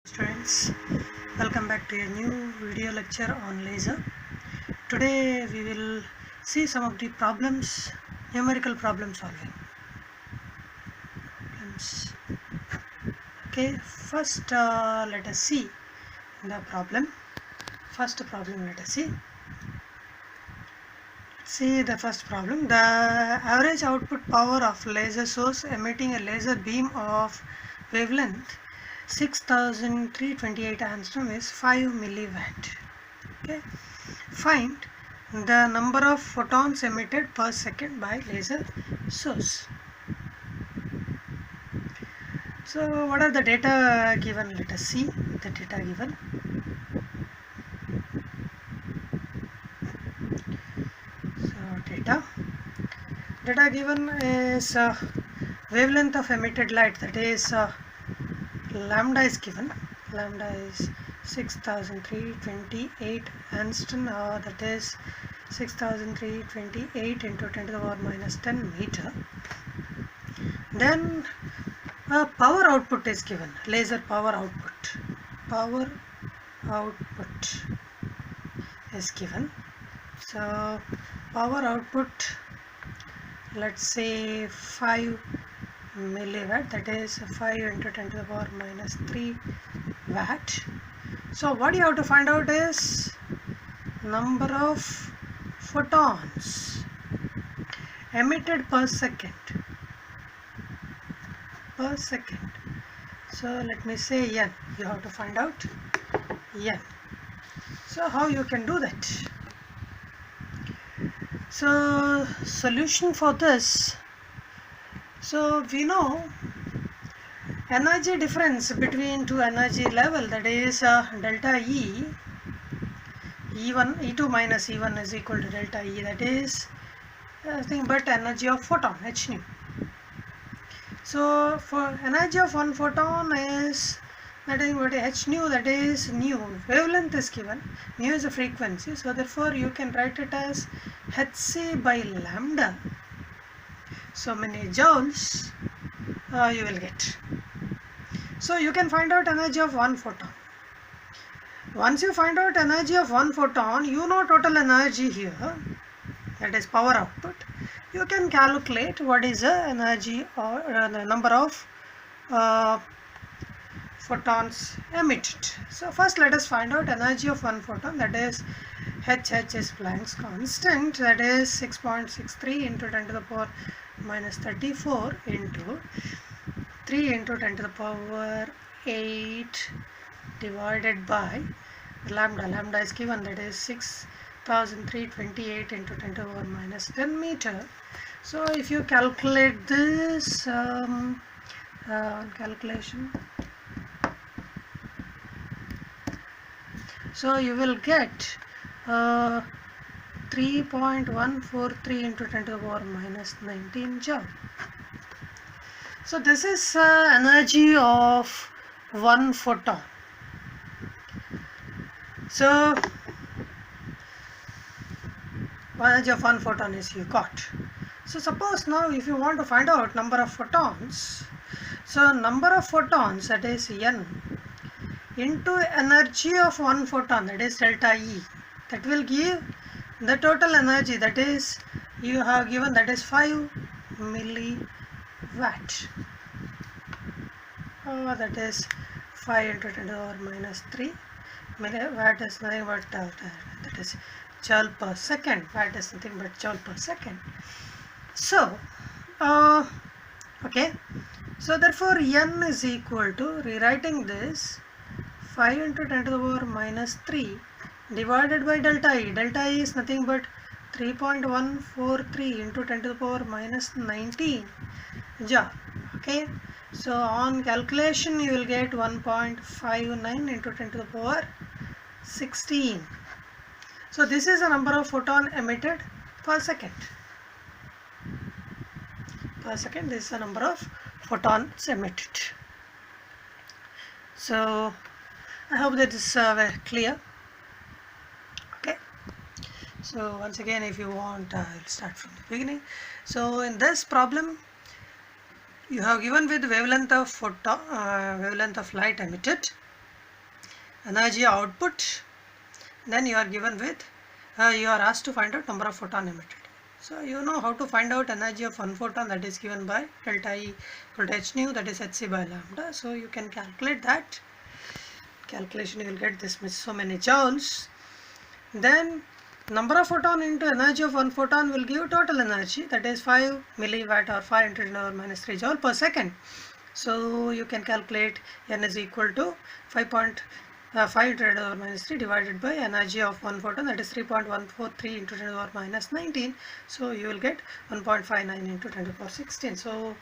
Students, welcome back to a new video lecture on laser. Today we will see some of the problems, numerical problem solving. Okay, first let us see the problem. First problem, let us see. See the first problem. The average output power of laser source emitting a laser beam of wavelength 6328 angstrom is 5 milliwatt. Okay, find the number of photons emitted per second by laser source. So what are the data given? Let us see the data given. So data given is wavelength of emitted light, that is lambda is given. Lambda is 6328 angstrom, that is 6328 into 10 to the power minus 10 meter. Then power output is given, laser power output. Power output is given. So power output, let's say 5 milliwatt, that is 5 into 10 to the power minus 3 watt. So what you have to find out is number of photons emitted per second. So let me say n. You have to find out n. So how you can do that? So solution for this. So we know energy difference between two energy level, that is delta E, E1, E2 minus E1 is equal to delta E, that is nothing but energy of photon, h nu. So for energy of one photon is nothing but h nu, that is nu. Wavelength is given, nu is a frequency, so therefore you can write it as hc by lambda. So many joules you will get. So you can find out energy of one photon. Once you find out energy of one photon, you know total energy here, that is power output. You can calculate what is the energy or the number of photons emitted. So first let us find out energy of one photon, that is h is Planck's constant, that is 6.63 into 10 to the power minus 34 into 3 into 10 to the power 8 divided by lambda. Lambda is given, that is 6328 into 10 to the power minus 10 meter. So if you calculate this calculation, so you will get 3.143 into 10 to the power minus 19 joule. So this is energy of one photon. So energy of one photon is you got. So suppose now if you want to find out number of photons, so number of photons, that is n, into energy of one photon, that is delta E, that will give the total energy, that is you have given, that is 5 milliwatt. That is 5 into 10 to the power minus 3. Milliwatt is nothing but that is joule per second. Watt is nothing but joule per second. So okay, so therefore n is equal to, rewriting this, 5 into 10 to the power minus 3 divided by delta E. Delta E is nothing but 3.143 into 10 to the power minus 19 joule. Okay, so on calculation you will get 1.59 into 10 to the power 16. So this is the number of photon emitted per second. This is the number of photons emitted. So I hope that this is very clear. Okay, so once again, if you want, I'll start from the beginning. So in this problem, you have given with wavelength of light emitted, energy output, then you are given with you are asked to find out number of photon emitted. So you know how to find out energy of one photon, that is given by delta E equal to h nu, that is hc by lambda. So you can calculate that. Calculation, you will get this so many joules. Then number of photon into energy of one photon will give total energy, that is 5 milliwatt or 5 × 10⁻³ joule per second. So you can calculate n is equal to 5 × 10⁻³ divided by energy of one photon, that is 3.143 × 10⁻19. So you will get 1.59 × 10⁻16. So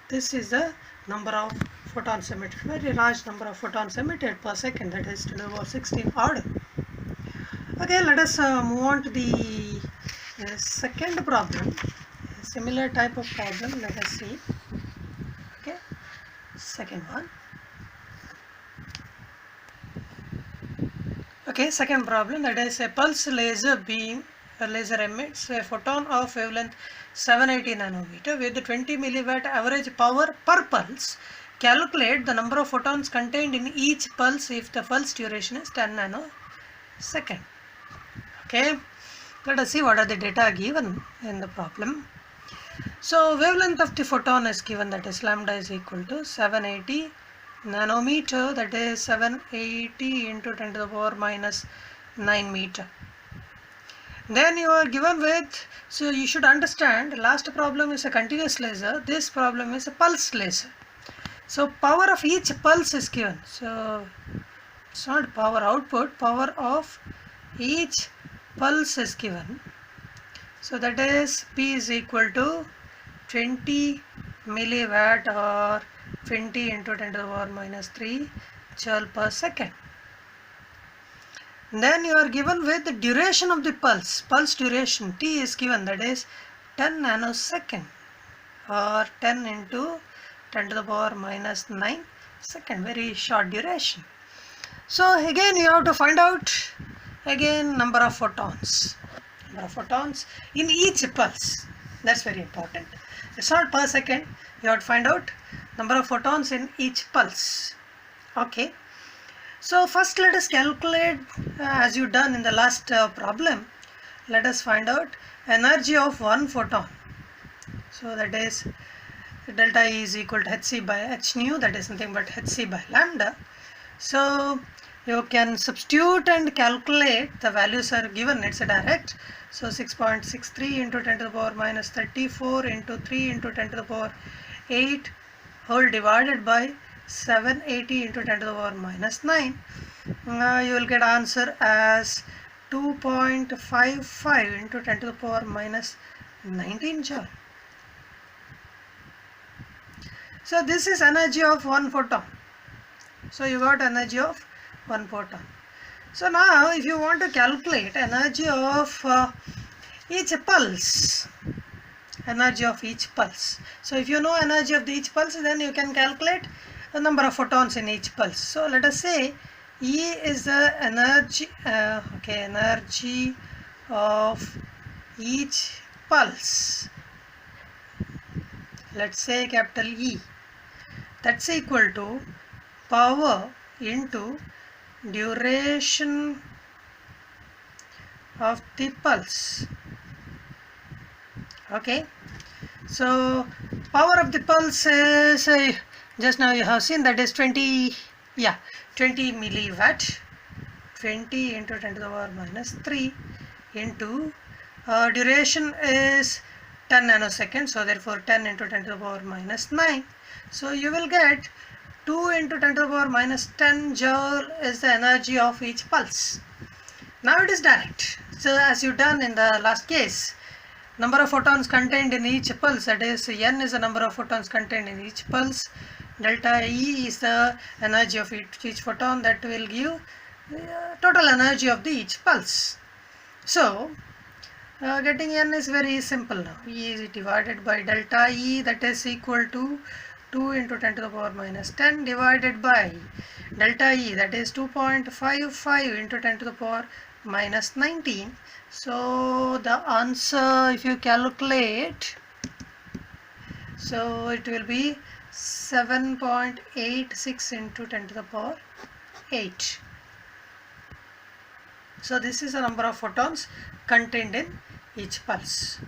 this is the number of photons emitted, very large number of photons emitted per second, that is 10⁻16 order. Okay, let us move on to the second problem. A similar type of problem, let us see. Okay, second one. Okay, second problem, that is a pulse laser beam, a laser emits a photon of wavelength 780 nanometer with 20 milliwatt average power per pulse. Calculate the number of photons contained in each pulse if the pulse duration is 10 nanosecond. Okay, let us see what are the data given in the problem. So wavelength of the photon is given, that is lambda is equal to 780 nanometer, that is 780 into 10⁻⁹ meter. Then you are given with, so you should understand, last problem is a continuous laser, this problem is a pulse laser. So power of each pulse is given. So it's not power output, power of each pulse is given. So that is P is equal to 20 milliwatt or 20 into 10⁻³ joule per second. Then you are given with the duration of the pulse. Pulse duration T is given, that is 10 nanosecond or 10 into 10⁻⁹ second, very short duration. So again you have to find out number of photons in each pulse. That's very important. It's not per second, you have to find out number of photons in each pulse. Okay, so first let us calculate as you done in the last problem. Let us find out energy of one photon. So that is delta E is equal to hc by h nu, that is nothing but hc by lambda. So you can substitute and calculate, the values are given, it's a direct. So 6.63 into 10⁻⁻34 into 3 into 10⁸ whole divided by 780 into 10⁻⁹. You will get answer as 2.55 into 10⁻⁻19 joule. So this is energy of one photon. So you got energy of one photon. So now if you want to calculate energy of each pulse, so if you know energy of each pulse, then you can calculate the number of photons in each pulse. So let us say E is the energy, energy of each pulse. Let's say capital E, that's equal to power into duration of the pulse. Okay, so power of the pulse is just now you have seen, that is 20 milliwatt, 20 into 10⁻³ into duration is 10 nanoseconds, so therefore 10 into 10⁻⁹. So you will get 2 into 10⁻⁻10 joule is the energy of each pulse. Now it is direct. So as you done in the last case, number of photons contained in each pulse, that is n is the number of photons contained in each pulse, delta E is the energy of each photon, that will give total energy of the each pulse. So getting n is very simple now. E is divided by delta E, that is equal to 2 into 10⁻⁻10 divided by delta E, that is 2.55 into 10⁻⁻19. So the answer, if you calculate, so it will be 7.86 into 10⁸. So this is the number of photons contained in each pulse.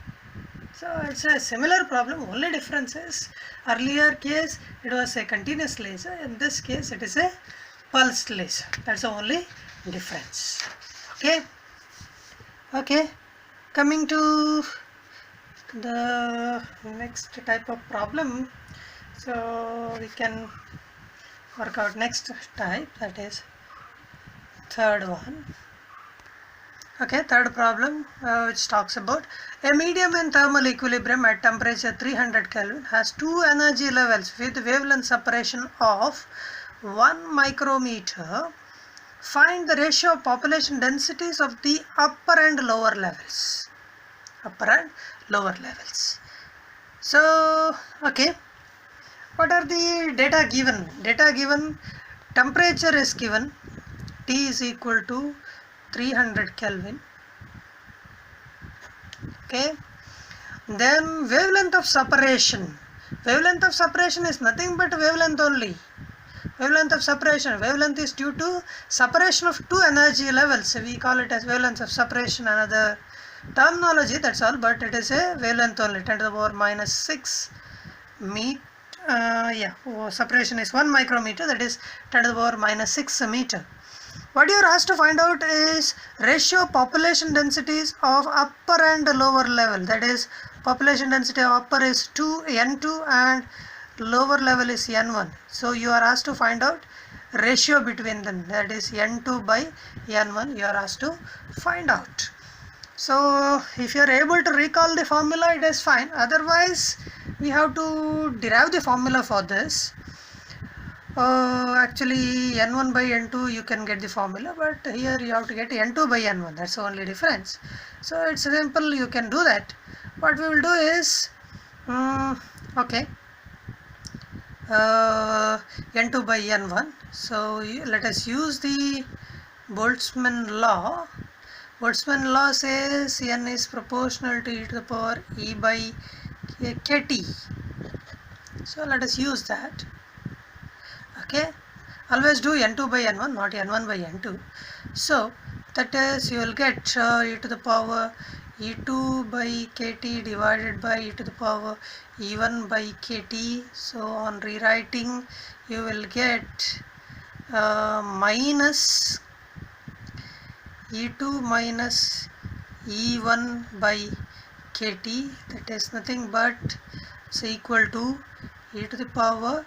So it's a similar problem, only difference is earlier case it was a continuous laser, in this case it is a pulsed laser. That's the only difference. Okay, coming to the next type of problem. So we can work out next type, that is third one. Okay, third problem which talks about a medium in thermal equilibrium at temperature 300 Kelvin has two energy levels with wavelength separation of 1 micrometer. Find the ratio of population densities of the upper and lower levels. So, okay, what are the data given? Data given, temperature is given, T is equal to 300 Kelvin. Okay, then wavelength of separation. Wavelength of separation is nothing but wavelength only. Wavelength of separation. Wavelength is due to separation of two energy levels. We call it as wavelength of separation, another terminology, that's all, but it is a wavelength only, 10 to the power minus 6 meter. Separation is 1 micrometer, that is 10 to the power minus 6 meter. What you are asked to find out is ratio population densities of upper and lower level. That is, population density of upper is N2 and lower level is N1. So you are asked to find out ratio between them, that is N2 by N1 you are asked to find out. So if you are able to recall the formula, it is fine. Otherwise we have to derive the formula for this. Actually N1 by N2 you can get the formula, but here you have to get N2 by N1, that's the only difference. So it's simple, you can do that. What we will do is N2 by N1. So let us use the Boltzmann law. Boltzmann law says N is proportional to e to the power E by kt. So let us use that. Okay, always do N2 by N1, not N1 by N2. So that is, you will get e to the power E2 by kt divided by e to the power E1 by kt. So on rewriting you will get minus E2 minus E1 by kt, that is nothing but equal to e to the power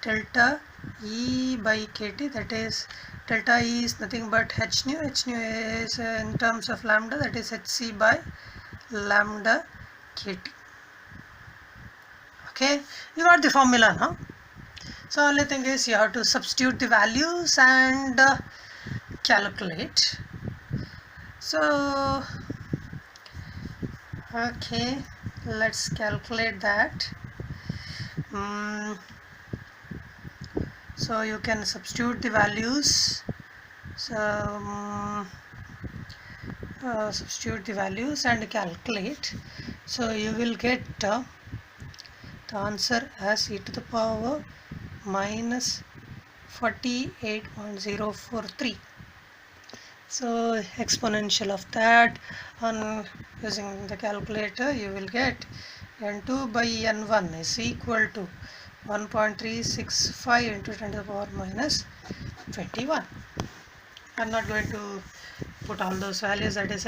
delta E by kt, that is delta E is nothing but h nu. H nu is in terms of lambda, that is hc by lambda kt. Okay, you got the formula now. So only thing is you have to substitute the values and calculate. So okay, let's calculate that. So you can substitute the values. So substitute the values and calculate. So you will get the answer as e to the power minus 48.043. So exponential of that, on using the calculator you will get N2 by N1 is equal to 1.365 into 10 to the power minus 21. I am not going to put all those values, that is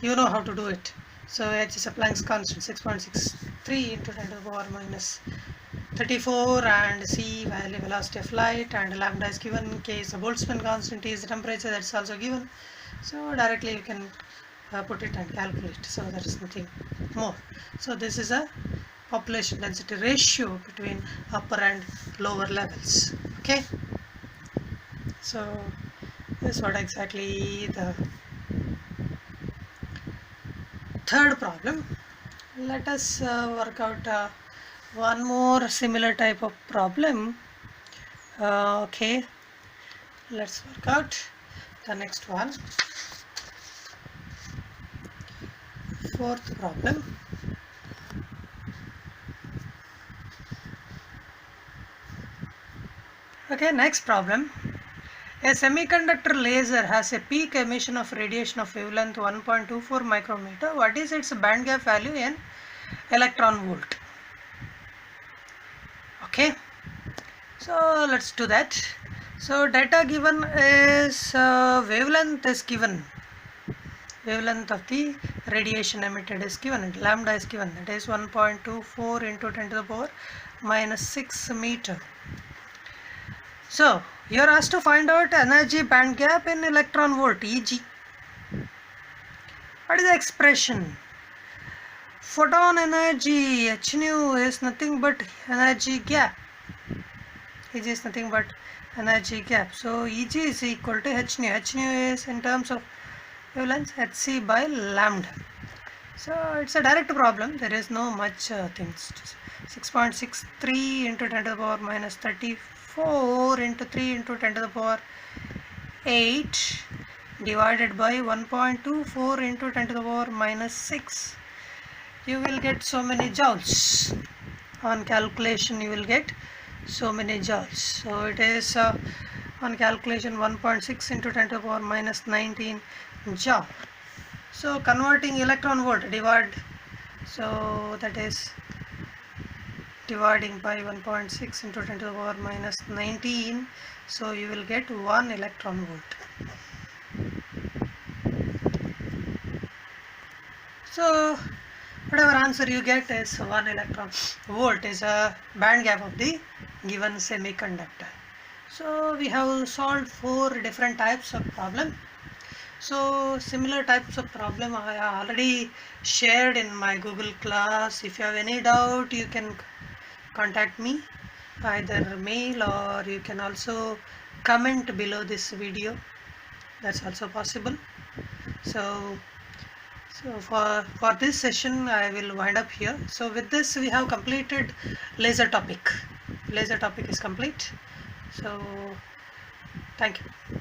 you know how to do it. So H is a Planck's constant, 6.63 into 10 to the power minus 34, and C value velocity of light, and lambda is given, K is a Boltzmann constant, T is the temperature, that's also given. So directly you can put it and calculate, so there is nothing more. So this is a population density ratio between upper and lower levels. Okay, so this is what exactly the third problem. Let us work out one more similar type of problem. Okay, let's work out the next one. Fourth problem. Okay, next problem. A semiconductor laser has a peak emission of radiation of wavelength 1.24 micrometer. What is its band gap value in electron volt? Okay, so let's do that. So data given is wavelength is given. Wavelength of the radiation emitted is given. Lambda is given. That is 1.24 into 10 to the power minus 6 meter. So you are asked to find out energy band gap in electron volt, EG. What is the expression? Photon energy h nu is nothing but energy gap. EG is nothing but energy gap. So EG is equal to h nu. H nu is in terms of wavelength hc by lambda. So it's a direct problem. There is no much things. 6.63 into 10 to the power minus 34 into 3 into 10 to the power 8 divided by 1.24 into 10 to the power minus 6. You will get so many joules. On calculation you will get so many joules. So it is on calculation 1.6 into 10 to the power minus 19 joule. So converting electron volt, divide, so that is dividing by 1.6 into 10 to the power minus 19, so you will get 1 electron volt. So whatever answer you get is 1 electron volt is a band gap of the given semiconductor. So we have solved 4 different types of problem. So similar types of problem I already shared in my Google class. If you have any doubt, you can contact me, either mail or you can also comment below this video. That's also possible. So for this session I will wind up here. So with this we have completed laser topic. Laser topic is complete. So thank you.